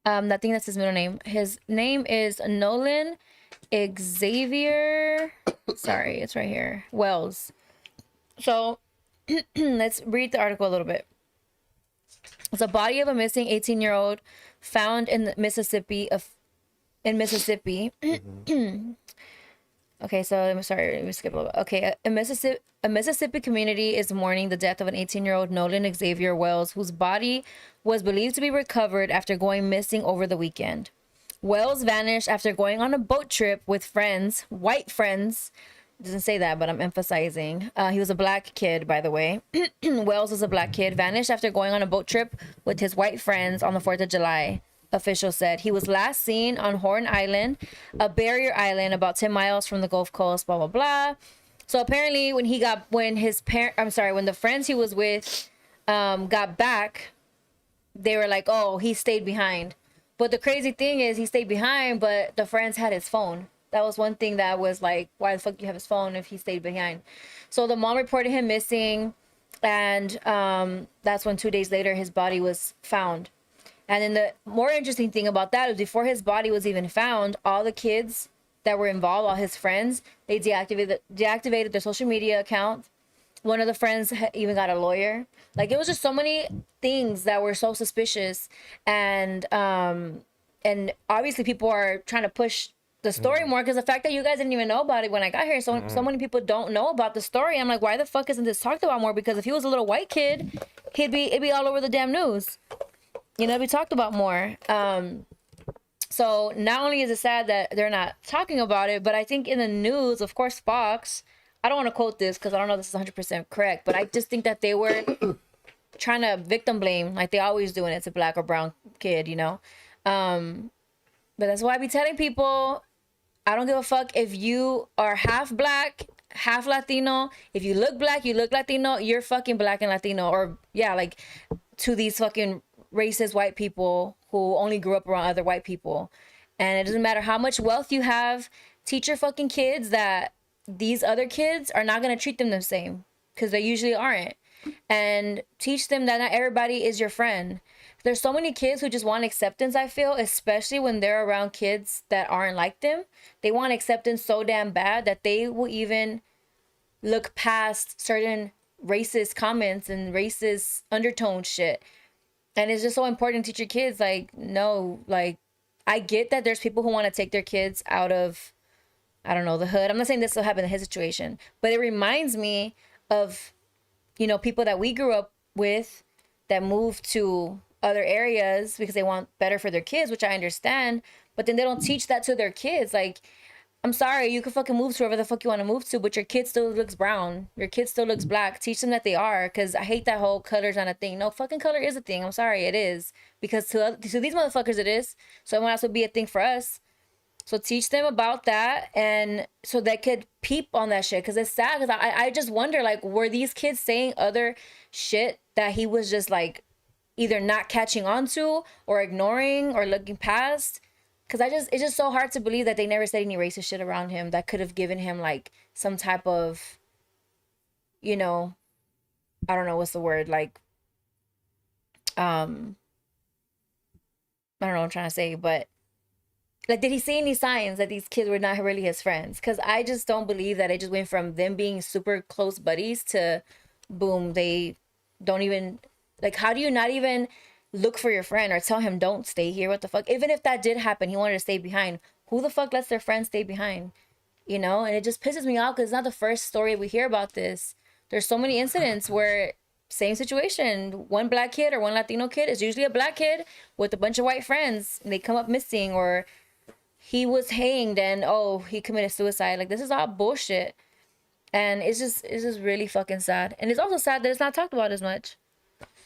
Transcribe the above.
I think that's his middle name. His name is Nolan Xavier. Sorry, it's right here. Wells. So let's read the article a little bit. It's a body of a missing 18-year-old found in the Mississippi in Mississippi. Okay, so I'm sorry, let me skip a little bit. Okay, a Mississippi community is mourning the death of an 18-year-old Nolan Xavier Wells, whose body was believed to be recovered after going missing over the weekend. Wells vanished after going on a boat trip with friends, white friends. It doesn't say that, but I'm emphasizing. He was a black kid, by the way. Wells was a black kid, vanished after going on a boat trip with his white friends on the 4th of July. Officials said he was last seen on Horn Island, a barrier island about 10 miles from the Gulf Coast, blah blah blah. So apparently when the friends he was with got back, they were like, oh, he stayed behind. But the crazy thing is he stayed behind, but the friends had his phone. That was one thing that was like, why the fuck do you have his phone if he stayed behind? So the mom reported him missing, and that's when 2 days later his body was found. And then the more interesting thing about that is before his body was even found, all the kids that were involved, all his friends, they deactivated their social media account. One of the friends even got a lawyer. Like, it was just so many things that were so suspicious. And obviously people are trying to push the story more because the fact that you guys didn't even know about it when I got here, so many people don't know about the story. I'm like, why the fuck isn't this talked about more? Because if he was a little white kid, it'd be all over the damn news. You know, we talked about more. So not only is it sad that they're not talking about it, but I think in the news, of course, Fox, I don't want to quote this because I don't know if this is 100% correct, but I just think that they were trying to victim blame like they always do when it's a black or brown kid, you know? But that's why I be telling people, I don't give a fuck if you are half black, half Latino. If you look black, you look Latino, you're fucking black and Latino. Or, yeah, like, to these fucking racist white people who only grew up around other white people. And it doesn't matter how much wealth you have, teach your fucking kids that these other kids are not going to treat them the same, because they usually aren't. And teach them that not everybody is your friend. There's so many kids who just want acceptance, I feel, especially when they're around kids that aren't like them. They want acceptance so damn bad that they will even look past certain racist comments and racist undertone shit. And it's just so important to teach your kids, like, no, like, I get that there's people who want to take their kids out of, I don't know, the hood. I'm not saying this will happen in his situation, but it reminds me of, you know, people that we grew up with that moved to other areas because they want better for their kids, which I understand, but then they don't teach that to their kids. Like, I'm sorry, you can fucking move to wherever the fuck you want to move to, but your kid still looks brown. Your kid still looks black. Teach them that they are, because I hate that whole color's not a thing. No, fucking color is a thing. I'm sorry, it is. Because to these motherfuckers it is. So it might also be a thing for us. So teach them about that, and so they could peep on that shit, because it's sad. Because I just wonder, like, were these kids saying other shit that he was just, like, either not catching on to or ignoring or looking past? Because it's just so hard to believe that they never said any racist shit around him that could have given him, like, some type of, you know, I don't know what's the word, like, I don't know what I'm trying to say, but, like, did he see any signs that these kids were not really his friends? Because I just don't believe that it just went from them being super close buddies to, boom, they don't even, like, how do you not even look for your friend or tell him don't stay here? What the fuck? Even if that did happen, he wanted to stay behind, who the fuck lets their friends stay behind? You know? And it just pisses me off because it's not the first story we hear about this. There's so many incidents where same situation, one black kid or one Latino kid is usually a black kid with a bunch of white friends, and they come up missing, or he was hanged and, oh, he committed suicide. Like, this is all bullshit. And it's just really fucking sad. And it's also sad that it's not talked about as much.